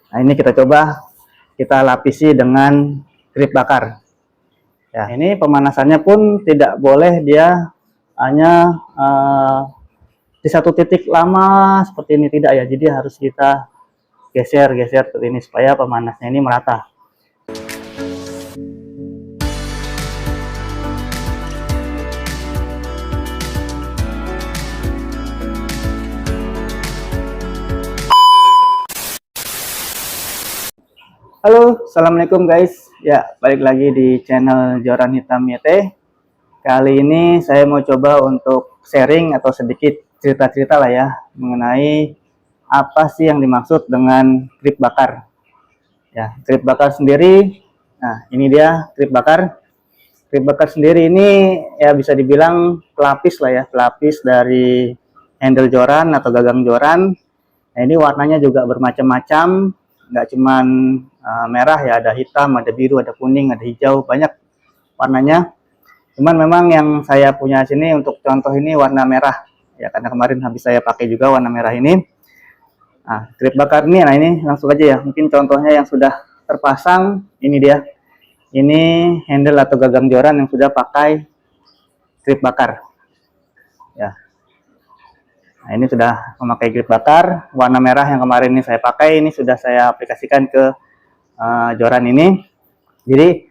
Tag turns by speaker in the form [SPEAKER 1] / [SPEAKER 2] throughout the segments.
[SPEAKER 1] Nah, ini kita coba kita lapisi dengan grip bakar. Ya, ini pemanasannya pun tidak boleh dia hanya di satu titik lama seperti ini, tidak ya. Jadi harus kita geser-geser seperti ini supaya pemanasnya ini merata. Halo, assalamualaikum guys. Ya, balik lagi di channel Joran Hitam YT. Kali ini saya mau coba untuk sharing atau sedikit cerita-cerita lah ya mengenai apa sih yang dimaksud dengan grip bakar. Ya, grip bakar sendiri. Nah, ini dia grip bakar. Grip bakar sendiri ini ya bisa dibilang pelapis lah ya, pelapis dari handle joran atau gagang joran. Nah, ini warnanya juga bermacam-macam, nggak cuman merah ya, ada hitam, ada biru, ada kuning, ada hijau, banyak warnanya. Cuman memang yang saya punya sini untuk contoh ini warna merah ya, karena kemarin habis saya pakai juga warna merah ini. Nah, grip bakar ini, nah ini langsung aja ya, mungkin contohnya yang sudah terpasang, ini dia. Ini handle atau gagang joran yang sudah pakai grip bakar. Ya. Nah, ini sudah memakai grip bakar, warna merah yang kemarin ini saya pakai, ini sudah saya aplikasikan ke joran ini. Jadi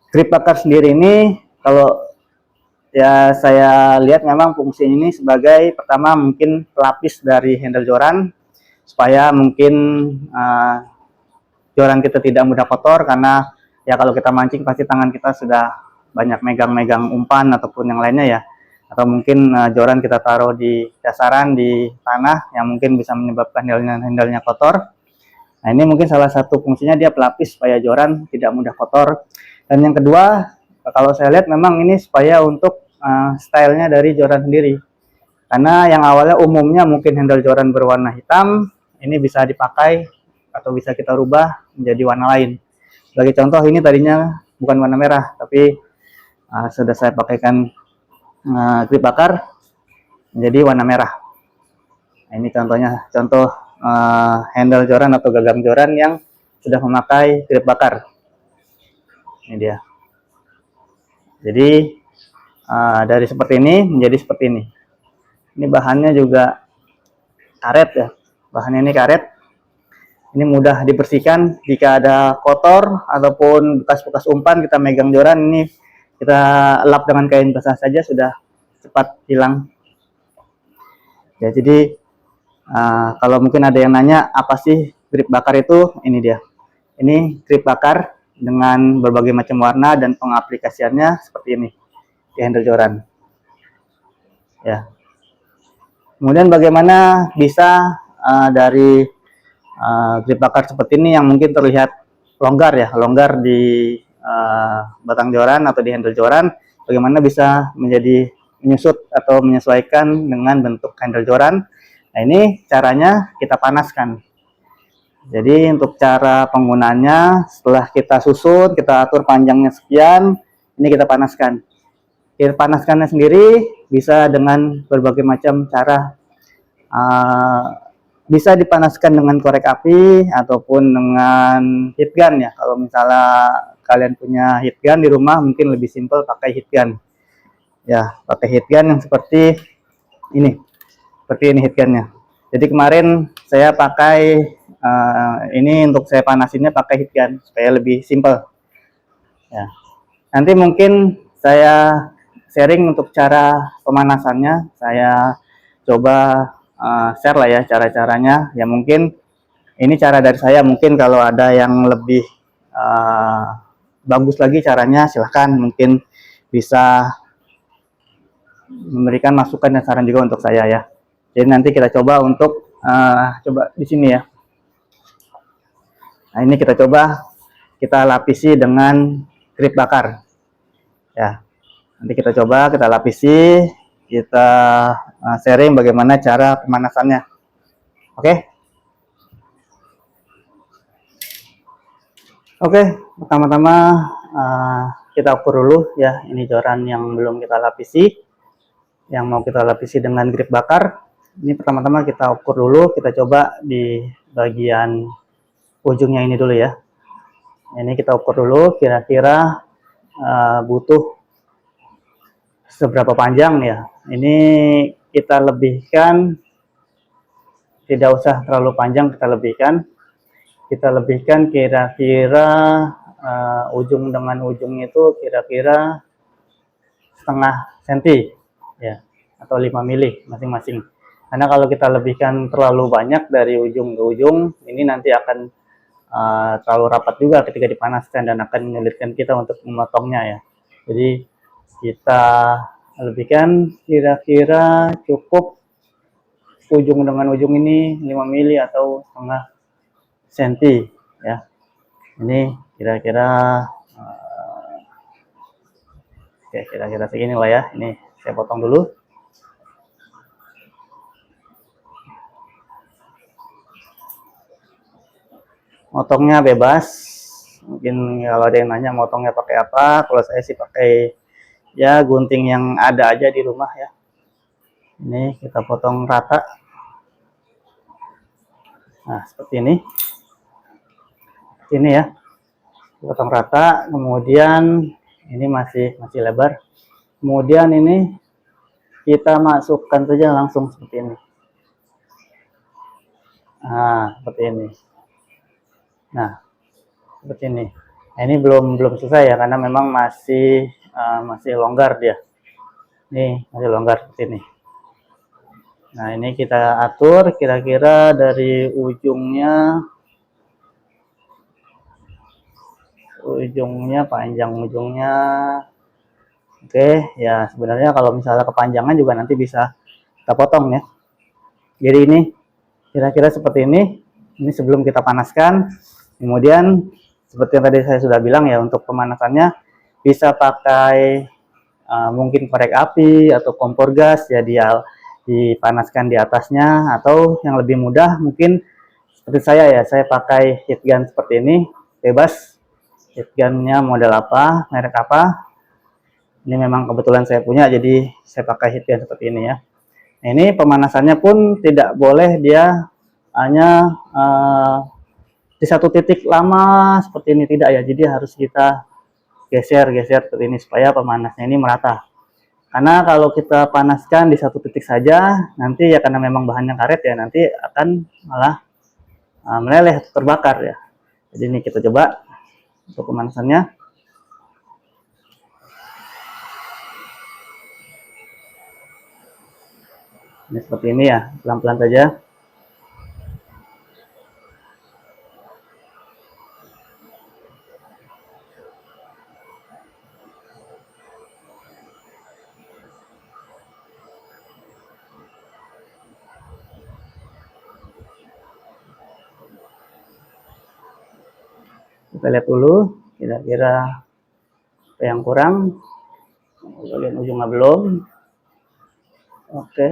[SPEAKER 1] grip bakar sendiri ini kalau ya saya lihat memang fungsinya ini sebagai pertama mungkin pelapis dari handle joran supaya mungkin joran kita tidak mudah kotor, karena ya kalau kita mancing pasti tangan kita sudah banyak megang-megang umpan ataupun yang lainnya ya, atau mungkin joran kita taruh di dasaran di tanah yang mungkin bisa menyebabkan handle-nya kotor. Nah, ini mungkin salah satu fungsinya, dia pelapis supaya joran tidak mudah kotor. Dan yang kedua, kalau saya lihat memang ini supaya untuk stylenya dari joran sendiri. Karena yang awalnya umumnya mungkin handle joran berwarna hitam, ini bisa dipakai atau bisa kita rubah menjadi warna lain. Sebagai contoh, ini tadinya bukan warna merah, tapi sudah saya pakaikan grip bakar menjadi warna merah. Nah, ini contohnya, contoh handle joran atau gagang joran yang sudah memakai grip bakar. Ini dia. Jadi dari seperti ini menjadi seperti ini. Ini bahannya juga karet ya. Bahannya ini karet. Ini mudah dibersihkan jika ada kotor ataupun bekas-bekas umpan kita megang joran, ini kita lap dengan kain basah saja sudah cepat hilang. Ya, jadi kalau mungkin ada yang nanya apa sih grip bakar itu, ini dia. Ini grip bakar dengan berbagai macam warna dan pengaplikasiannya seperti ini di handle joran. Ya. Kemudian bagaimana bisa dari grip bakar seperti ini yang mungkin terlihat longgar ya, longgar di batang joran atau di handle joran, bagaimana bisa menjadi menyusut atau menyesuaikan dengan bentuk handle joran. Nah, ini caranya kita panaskan. Jadi untuk cara penggunaannya, setelah kita susun, kita atur panjangnya sekian, ini kita panaskan. Kita panaskannya sendiri bisa dengan berbagai macam cara. Bisa dipanaskan dengan korek api ataupun dengan heat gun ya. Kalau misalnya kalian punya heat gun di rumah, mungkin lebih simpel pakai heat gun. Ya, pakai heat gun yang seperti ini. Seperti ini heat gunnya. Jadi kemarin saya pakai ini untuk saya panasinnya pakai heat gun supaya lebih simpel. Ya. Nanti mungkin saya sharing untuk cara pemanasannya. Saya coba share lah ya cara-caranya. Ya mungkin ini cara dari saya. Mungkin kalau ada yang lebih bagus lagi caranya, silahkan mungkin bisa memberikan masukan dan saran juga untuk saya ya. Jadi nanti kita coba untuk coba di sini ya. Nah, ini kita coba kita lapisi dengan grip bakar. Ya. Nanti kita coba kita lapisi, kita sharing bagaimana cara pemanasannya. Oke? Oke, pertama-tama kita ukur dulu ya, ini joran yang belum kita lapisi, yang mau kita lapisi dengan grip bakar. Ini pertama-tama kita ukur dulu, kita coba di bagian ujungnya ini dulu ya. Ini kita ukur dulu kira-kira butuh seberapa panjang ya. Ini kita lebihkan, tidak usah terlalu panjang, kita lebihkan kira-kira ujung dengan ujung itu kira-kira setengah senti ya, atau 5 mili masing-masing. Karena kalau kita lebihkan terlalu banyak dari ujung ke ujung, ini nanti akan terlalu rapat juga ketika dipanaskan dan akan menyulitkan kita untuk memotongnya ya. Jadi kita lebihkan kira-kira cukup ujung dengan ujung ini 5 mili atau setengah senti ya. Ini kira-kira oke, kira-kira segini lah ya. Ini saya potong dulu. Motongnya bebas. Mungkin kalau ada yang nanya motongnya pakai apa, kalau saya sih pakai ya gunting yang ada aja di rumah ya. Ini kita potong rata. Nah, seperti ini. Ini ya. Potong rata, kemudian ini masih lebar. Kemudian ini kita masukkan saja langsung seperti ini. Nah, seperti ini. Nah, seperti ini. Nah, ini belum selesai ya, karena memang masih longgar dia. Nih, masih longgar seperti ini. Nah, ini kita atur kira-kira dari panjang ujungnya. Oke, ya sebenarnya kalau misalnya kepanjangan juga nanti bisa kita potong ya. Jadi ini kira-kira seperti ini. Ini sebelum kita panaskan. Kemudian seperti yang tadi saya sudah bilang ya, untuk pemanasannya bisa pakai mungkin korek api atau kompor gas ya, dia dipanaskan di atasnya, atau yang lebih mudah mungkin seperti saya ya, saya pakai heat gun seperti ini, bebas heat gunnya model apa, merek apa. Ini memang kebetulan saya punya, jadi saya pakai heat gun seperti ini ya. Nah, ini pemanasannya pun tidak boleh dia hanya di satu titik lama seperti ini, tidak ya. Jadi harus kita geser seperti ini supaya pemanasnya ini merata. Karena kalau kita panaskan di satu titik saja, nanti ya karena memang bahannya karet ya, nanti akan malah meleleh atau terbakar ya. Jadi ini kita coba untuk pemanasannya. Ini seperti ini ya, pelan-pelan saja. Kita lihat dulu kira-kira apa yang kurang. Bagian ujungnya belum. Oke.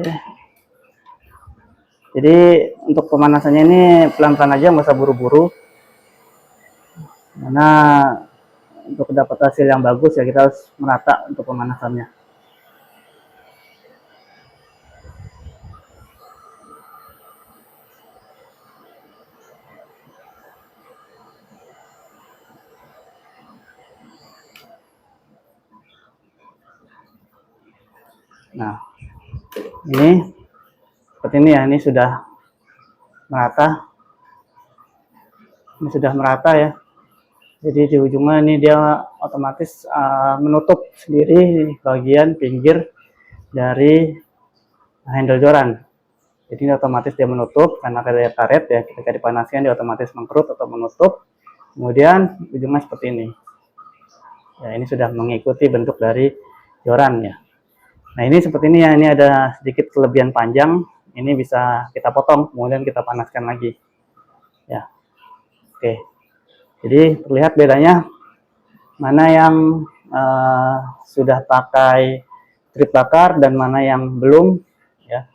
[SPEAKER 1] Jadi untuk pemanasannya ini pelan-pelan aja, nggak usah buru-buru. Karena untuk dapat hasil yang bagus ya kita harus merata untuk pemanasannya. Nah, ini seperti ini ya, ini sudah merata. Ini sudah merata ya. Jadi di ujungnya ini dia otomatis menutup sendiri bagian pinggir dari handle joran. Jadi ini otomatis dia menutup karena ada karet ya, ketika dipanaskan dia otomatis mengkerut atau menutup. Kemudian ujungnya seperti ini. Ya, ini sudah mengikuti bentuk dari joran ya. Nah, ini seperti ini ya, ini ada sedikit kelebihan panjang. Ini bisa kita potong, kemudian kita panaskan lagi. Ya. Oke. Jadi terlihat bedanya mana yang sudah pakai grip bakar dan mana yang belum ya.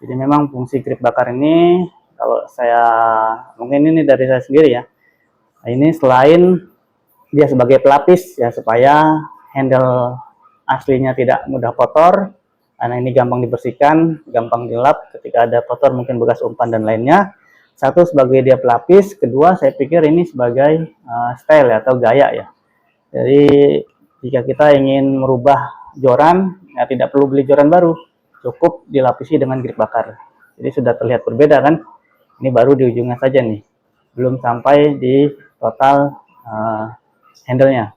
[SPEAKER 1] Jadi memang fungsi grip bakar ini, kalau saya mungkin ini dari saya sendiri ya. Nah, ini selain dia sebagai pelapis ya, supaya handle aslinya tidak mudah kotor, karena ini gampang dibersihkan, gampang dilap ketika ada kotor mungkin bekas umpan dan lainnya. Satu sebagai dia pelapis, kedua saya pikir ini sebagai style ya, atau gaya ya. Jadi jika kita ingin merubah joran, ya tidak perlu beli joran baru, cukup dilapisi dengan grip bakar. Jadi sudah terlihat berbeda kan? Ini baru di ujungnya saja nih, belum sampai di total handle-nya.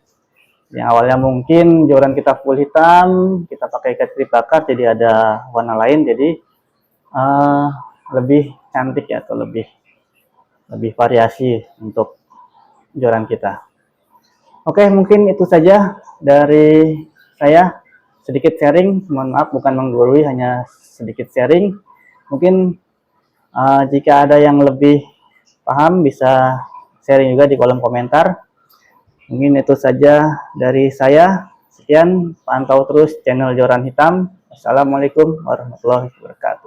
[SPEAKER 1] Yang awalnya mungkin joran kita full hitam, kita pakai grip bakar, jadi ada warna lain, jadi lebih cantik ya, atau lebih variasi untuk joran kita. Oke, mungkin itu saja dari saya, sedikit sharing. Mohon maaf bukan menggurui, hanya sedikit sharing. Mungkin jika ada yang lebih paham bisa sharing juga di kolom komentar. Mungkin itu saja dari saya. Sekian, pantau terus channel Joran Hitam. Assalamualaikum warahmatullahi wabarakatuh.